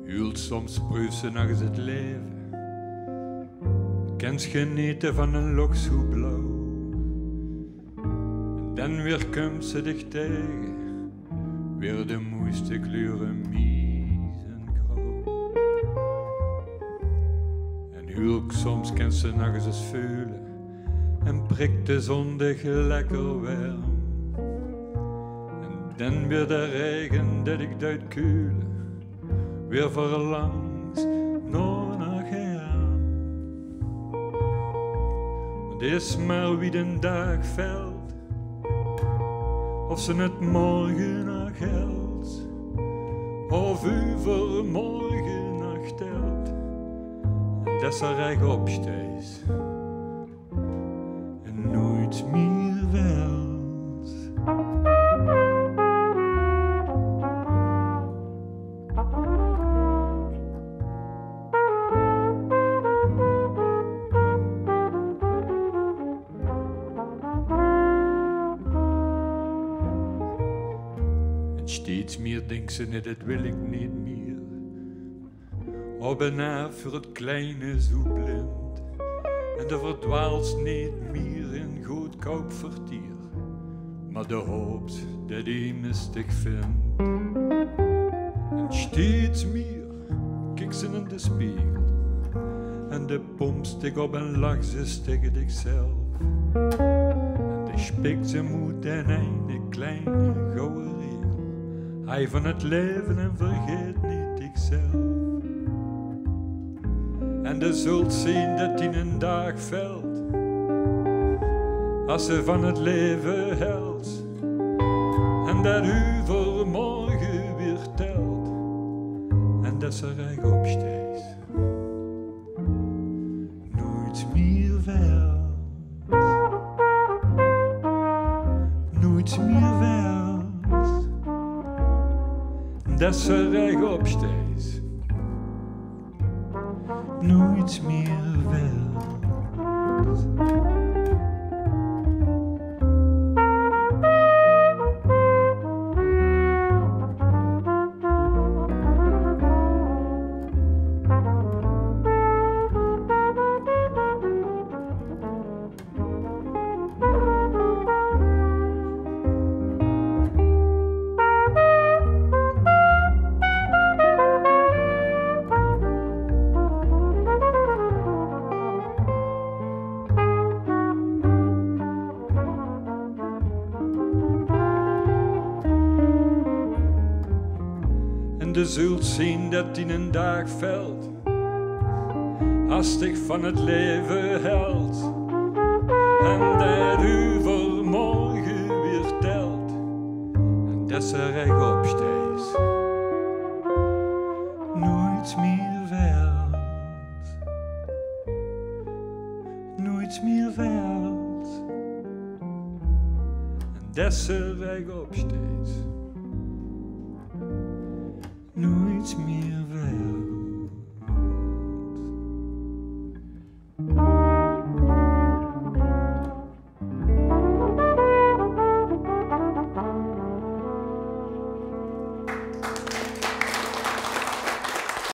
Huel soms preußen nachts het leven. Kent genieten van een lok zo blauw. En dan weer komt ze dicht tegen. Weer de mooiste kleuren mies en grauw. En Huel soms kent ze nachts eens veulen. En prikt de zondag lekker warm. En dan weer de regen dat ik duit kuilen. Weer verlangt naar gaan. Het is maar wie den dag velt, of ze het morgen nog geldt, of overmorgen nog telt. En dat ze recht opsteekt en nooit meer welt. Steeds meer denkt ze net, dat wil ik niet meer. Op en af voor het kleine zo blind. En de verdwaalt niet meer in goed koop vertier. Maar de hoopt dat hij me stik vindt. En steeds meer kijkt ze in de spiegel. En de pomp stik op en lach ze tegen zichzelf. En de spikt ze moet en een kleine gouden regel. Hij van het leven en vergeet niet ikzelf. En de zult zien dat in een dag velt. Als ze van het leven helt. En dat u voor morgen weer telt. En dat ze recht opsteekt. Nooit meer veld. Nooit meer veld. Dat ze recht opsteekt. Nooit meer veld. Je zult zien dat in een dag velt, als ik van het leven helt. En dat u voor morgen weer telt. En dat ze recht opsteekt. Nooit meer veld. Nooit meer veld. En dat ze recht opsteekt. Nooit meer weg.